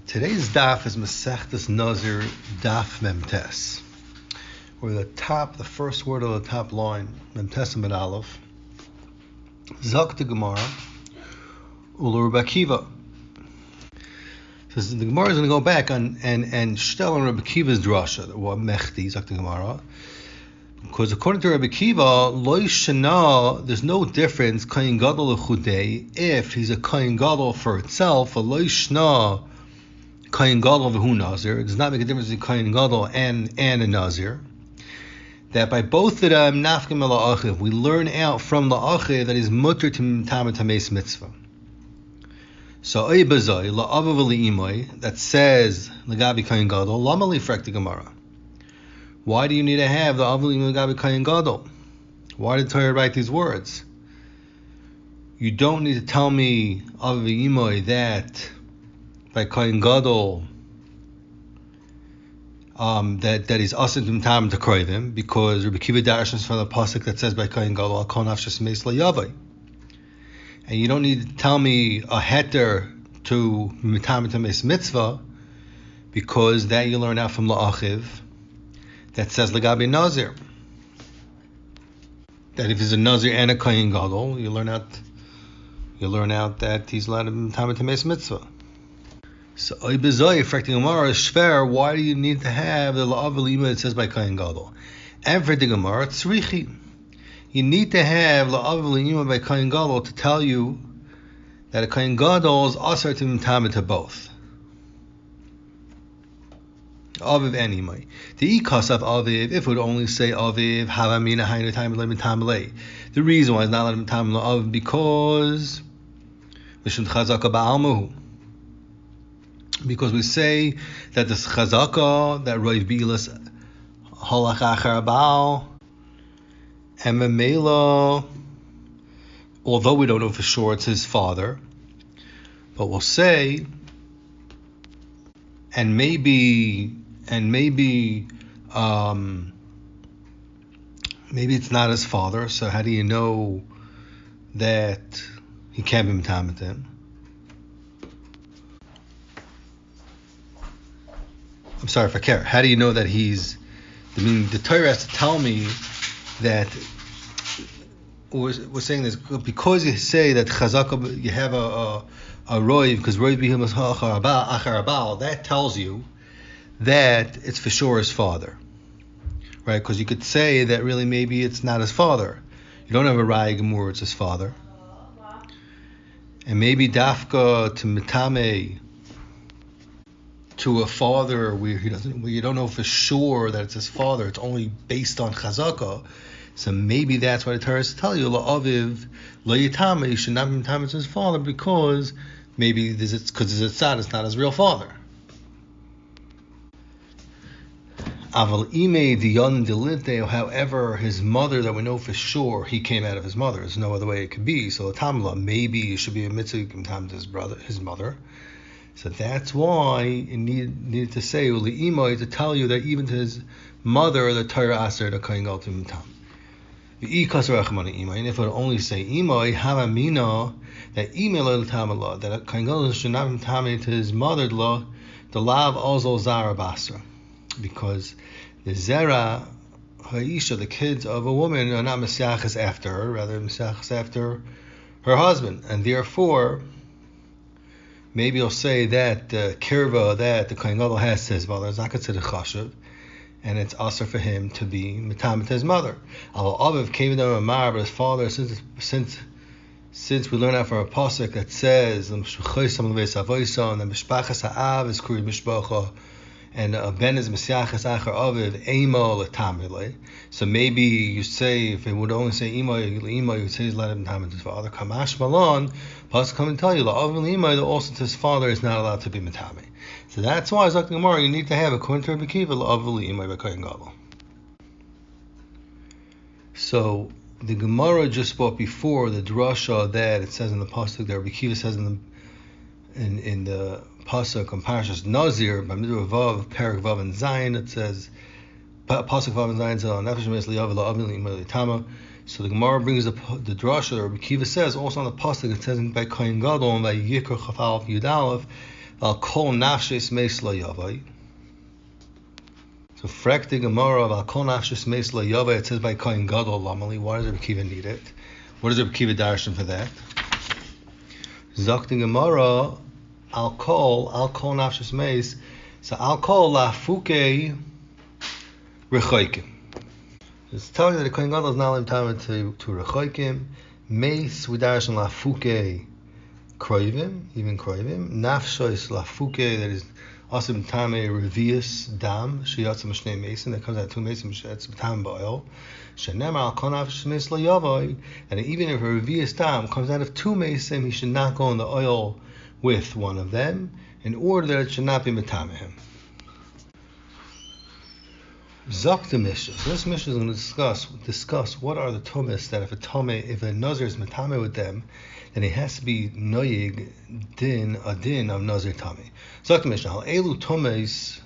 Today's daf is Masechtas Nazir Daf Memtes. Where the first word of the top line, Memtes and Aleph, Zok the Gemara, Ulur Bakiva. So the Gemara is going to go back and shtel on Rabbi Kiva's drasha, what Mechti, Zok the Gemara. Because according to Rabbi Kiva, Lo Shana, there's no difference, Kayin Gadol Chudei, if he's a Kayin Gadol for itself, a Lo Shana, Kayin Gadol v'hu Nazir. It does not make a difference between Kayin Gadol and a Nazir. That by both of them, nafkim la'achiv, we learn out from la'achiv that he's mutter to tameis mitzvah. So oibazoi la'avav li'imoi that says l'gabi Kayin Gadol lama lifrek the Gemara. Why do you need to have the avav li'imoi l'gabi Kayin Gadol? Why did Torah write these words? You don't need to tell me avav li'imoi that by Kayin Gadol, that he's asin to tam to kroivim, because Rabbi Kiva darshans from the pasuk that says by Kayin Gadol, Kol nafshas meis layavai. And you don't need to tell me a heter to mitam to meis mitzvah, because that you learn out from la'achiv that says lagabi nazir. That if he's a nazir and a Kayin Gadol, you learn out that he's allowed to mitam to meis mitzvah. So, Oibazoi, affecting Gemara, is shver, why do you need to have the la'av l'ima that says by Kayin Gadol? And for the Gemara, tzrichi. You need to have la'av l'ima by Kayin Gadol to tell you that a Kayin Gadol is asar to mitameh to both. Aviv and imai. The ikas of aviv, if it would only say aviv, havamina hainu mitameh. The reason why it's not allowed mitameh aviv because mishum chazaka ba'almuhu. Because we say that this chazaka, that roiv bilas halach achar baal, and memela, although we don't know for sure it's his father, but we'll say, and maybe it's not his father. So how do you know that he can't be metamet him? I'm sorry if I care. How do you know that he's? I mean, the Torah has to tell me that. We're saying this because you say that chazaka, you have a roiv, because roiv bihimas achar abal. That tells you that it's for sure his father, right? Because you could say that really maybe it's not his father. You don't have a raya gemur; it's his father, and maybe dafka to mitame. To a father where you don't know for sure that it's his father, it's only based on chazaka. So maybe that's why the Torah is to tell you la'aviv la'yitame, you should not be mitamed to his father, because maybe it's not his real father. Aval ime diyan delite, however, his mother that we know for sure he came out of his mother. There's no other way it could be. So tamla, maybe it should be a mitzvah to his mother. So that's why it needed to say uli'imai to tell you that even to his mother the Torah aser the Kayin Gadol to mitam. And if it would only say imai havamina that imai l'tamala that a Kayin Gadol should not mitam to his mother the lav also zara basra, because the zera ha'isha, the kids of a woman, are not mesiachas after her, rather mesiachas after her husband, and therefore maybe you'll say that kirva that the Kayin Gadol has to his mother is not considered chashuv, and it's also for him to be mitamet to his mother. Al aviv came to Amar, but his father, since we learn out from a pasuk that says and the mishpachas ha'av is kuri mishpacha, and ben is mesiachas achar aviv emo l'tamile. So maybe you say, if it would only say imay, you would say he's allowed to mitamet to his father. Kamash malon, pasuk come and tell you la'aviv l'imay that also to his father is not allowed to be mitamet. So that's why, Zok the Gemara, you need to have, according to Rabbi Kiva, la'aviv l'imay by Kayin Gadol. So the Gemara just spoke before the drasha that it says in the pasuk that Rabbi Kiva says in the pasuk on Parashas Nazir by Midrash Vav, Perek Vav and Zayin, it says pasuk Vav and Zayin says nefesh meis liyav la'aviv l'imay l'tama. So the Gemara brings the drasha that Rabbi Kiva says also on the pasuk. It says by Kayin Gadol and by Yikra Chafal Yud Aleph Val kol nafshes meis lo yavai. So frek the Gemara val kol nafshes meis lo yavai. It says by Kohen Gadol lamali. Why does Rabbi Kiva need it? What does Rabbi Kiva darshan for that? Zok the Gemara al kol nafshes meis. So al kol lafuke rechoikim. It's telling you that the Kohen Gadol is not allowed to rechoikim. Meis we darshan lafuke kroivim, even kroivim. Nafshos lafuke, that is asim tame revius dam shiyatzim shnei mason, that comes out two mason shetzim tam ba'oil. Shenemar al kol nafshos meis lo yavoi, and even if a revius dam comes out of two mason, he should not go in the oil with one of them, in order that it should not be metamehim. Zok the Mishnah. So this Mishnah is going to discuss what are the tumas that if a nazir is metame with them, then he has to be noyig a din of nazir tame. Zok the Mishnah. Al elu tumas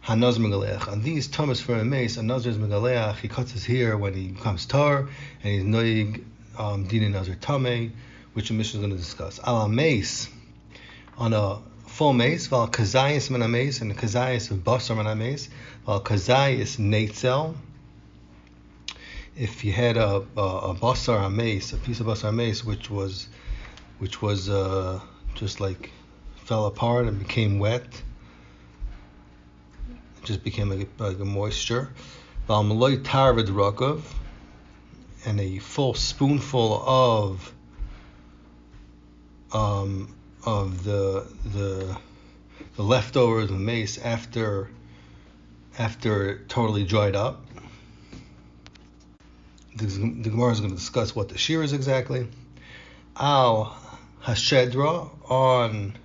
hanazir megaleach. On these tumas for a mace, a nazir is megaleach. He cuts his hair when he becomes tar, and he's noyig din nazir tame, which the Mishnah is going to discuss. Al mace, on a full mace, val kazayis min mace, and kazayis of basar min mace, val kazayis neitzel. If you had a basar mace, a piece of basar mace, which was just like fell apart and became wet, it just became like a moisture. Val maloi tarvid rokov, and a full spoonful of the leftovers of mace after it totally dried up. The Gemara is going to discuss what the shear is exactly. Al hashedra, on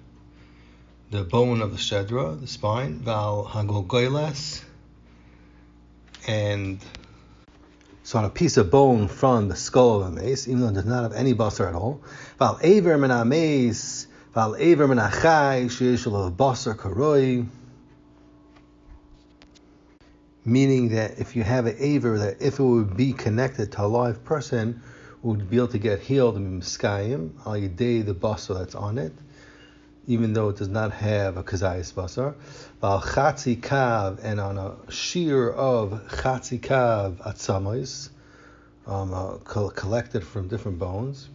the bone of the shedra, the spine. Val hagolgoiles, and so on a piece of bone from the skull of the mace, even though it does not have any basar at all. Val aver min ha-mace, val aver min ha-chai, sheish lo basar karoi. Meaning that if you have an aver, that if it would be connected to a live person, would be able to get healed and miskayim al yedei the basar that's on it, even though it does not have a kazayis basar. Val chatzi kav, and on a shear of chatzi kav atzamos, collected from different bones.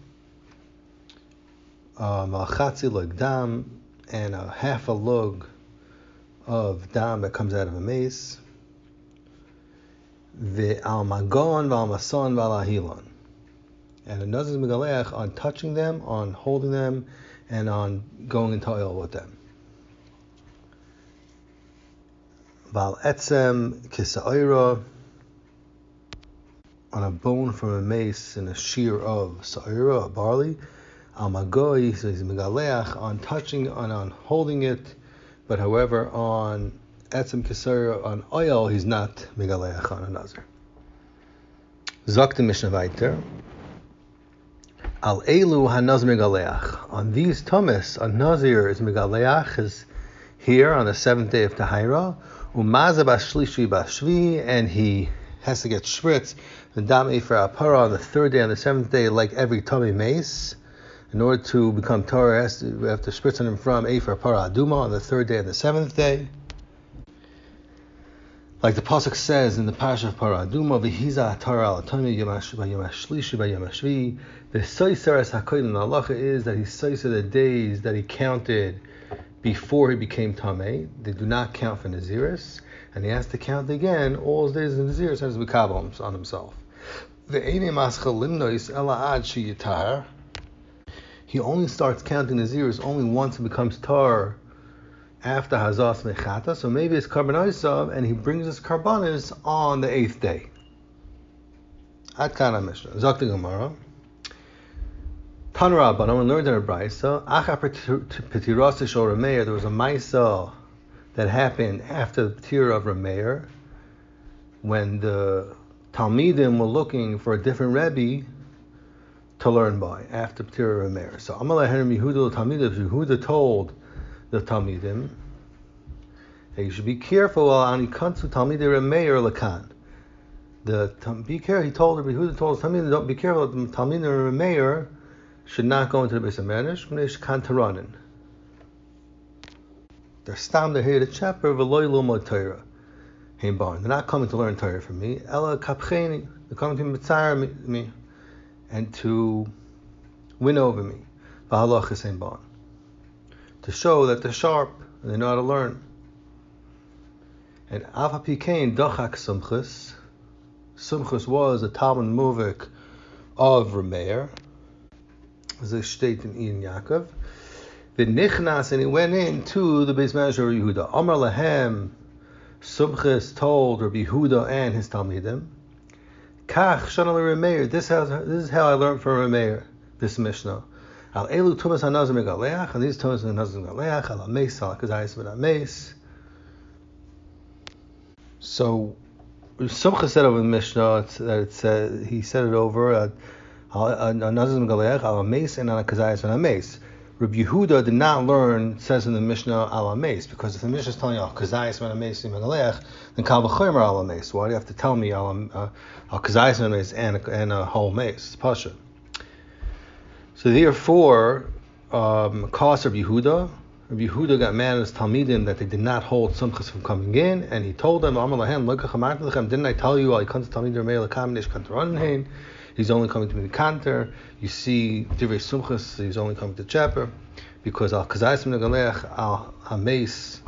Val chatzi lug dam, and a half a lug of dam that comes out of a mace. Ve'al magon v'al mason v'al ahilon, and a nazir megaleach on touching them, on holding them, and on going into oil with them. Val etzem kisa'ira, on a bone from a mace and a shear of sa'ira, a barley. Al magoi, so he's megaleach on touching, on holding it, but however on etzem kisa'ira, on oil, he's not megaleach on a nazir. Zok the Mishnah weiter. Al elu hanazir megaleach. On these tumas, a nazir is megaleach, is here on the 7th day of Tahira, umaza bashlishi bashvi, and he has to get shritz the dam efer apara on the 3rd day, on the 7th day, like every tummy mace. In order to become Torah, we have to spritz on him from efer apara aduma on the 3rd day and the 7th day. Like the pasuk says in the parasha of Paraduma, v'hiza Torah al Tami yamashlishi b'yamashvi. The soiseres hakoyin halacha is that he soiser the days that he counted before he became tamei. They do not count for naziris, and he has to count again all his days of naziris as mikabel on himself. Ve'eini maschal limnois ela ad sheyitar. He only starts counting naziris only once he becomes tar, after Hazas Mechata, so maybe it's Karban, and he brings his Karbanis on the 8th day. Ad Kana Mishnah. Zok the Gemara. Tanra, but I'm going to learn in a Brisa. Acha Petirasa Shol Rameir, there was a Maisa that happened after the Petir of Rameir, when the Talmidim were looking for a different Rebbe to learn by, after Petir of Rameir. So Amalei Herem Yehuda Talmidim, Yehuda told the Talmidim that you should be careful ani kansu Talmidei Rameir lakan. Be careful. He told Yehuda told the Talmidim, don't be careful. The Talmidei Rameir should not go into the Beis Hamikdash. Mneish kan taranin. They're stam, they're here to chapter v'loy lomod Torah. They're not coming to learn Torah from me. Ella kapcheni. They're coming to mitzayir me and to win over me. V'halachas ein bon. To show that they're sharp and they know how to learn. And Alpha Pikain Dochak Sumchus. Sumchus was a Talmud Muvik of Rameir. As a state in Ian Yaakov. The Nichnas, and he went into the Beis Medrash of Yehuda. Amar Lahem, Sumchus told Rabbi Yehuda and his Talmidim, Kach Shana Rameir. This is how I learned from Rameir, this Mishnah. Al Elu Tumas HaNazir Megaleach, and these Tumas HaNazir Megaleach, Al HaMeis, Al HaKazayis HaMeis. So, Sumchus said over the Mishnah that it said, he said it over Al Nazir Megaleach, Al HaMeis, and Al HaKazayis HaMeis. Rabbi Yehuda did not learn, says in the Mishnah, Al HaMeis, because if the Mishnah is telling you Al Kazayis HaMeis Megaleach, then Kal V'chomer Al HaMeis. Why do you have to tell me Al Kazayis HaMeis and a whole mace? It's Pasha. So therefore, cost Rabbi Yehuda got mad at his Talmidim that they did not hold Sumchus from coming in, and he told them, didn't I tell you, he's only coming to me to Kanter. You see, Divrei Sumchus, he's only coming to Chapter, because Al Kazayis Megaleach, Al HaMeis,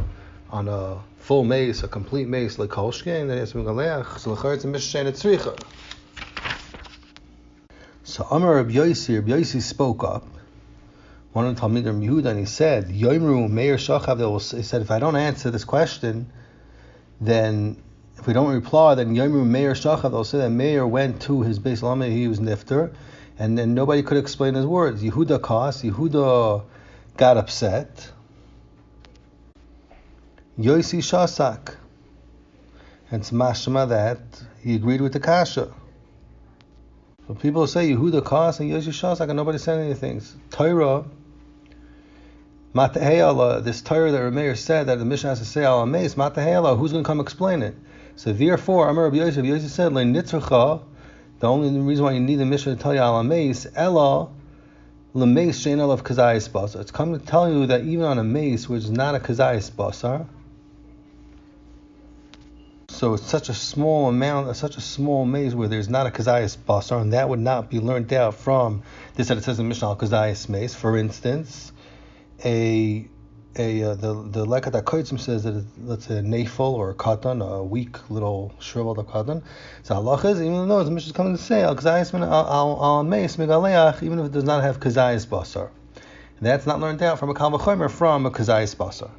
on a full mace, a complete mace, like Kolshke, and then it's Megaleach, so it's a Mishnah and Tzricha. So Amar Rabbi Yosi spoke up, one of the Talmidim Yehuda, and he said, Yoimru Meir Shachav, he said, if I don't answer this question, then, if we don't reply, then Yoimru Meir Shachav, they'll say that Meir went to his Beis Lamed, he was Nifter, and then nobody could explain his words. Yehuda got upset. Yosi Shasak, and it's mashma that he agreed with the kasha. So people say Yehuda Kas and Yosi Shasak, and nobody said anything. Torah, Matahayala, this Torah that Rameir said that the Mishnah has to say Al HaMeis, Matahayala, who's going to come explain it? So therefore, Amar Rabbi Yosi said, Le Nitzracha, the only reason why you need the Mishnah to tell you Al HaMeis, Ella, L'meis she'en alav kazayis basar. It's coming to tell you that even on a mace, which is not a kazayis basar, so it's such a small amount, such a small maze where there's not a kazayis basar, and that would not be learned out from this that it says in Mishnah al kazayis mace. For instance, the Lekat HaKoitzim says that let's say a nafel or a katan, a weak little shriveled up katan. So Allah is, even though the Mishnah is coming to say al kazayis al mace megaleach, even if it does not have kazayis basar, that's not learned out from a kal v'chomer from a kazayis basar.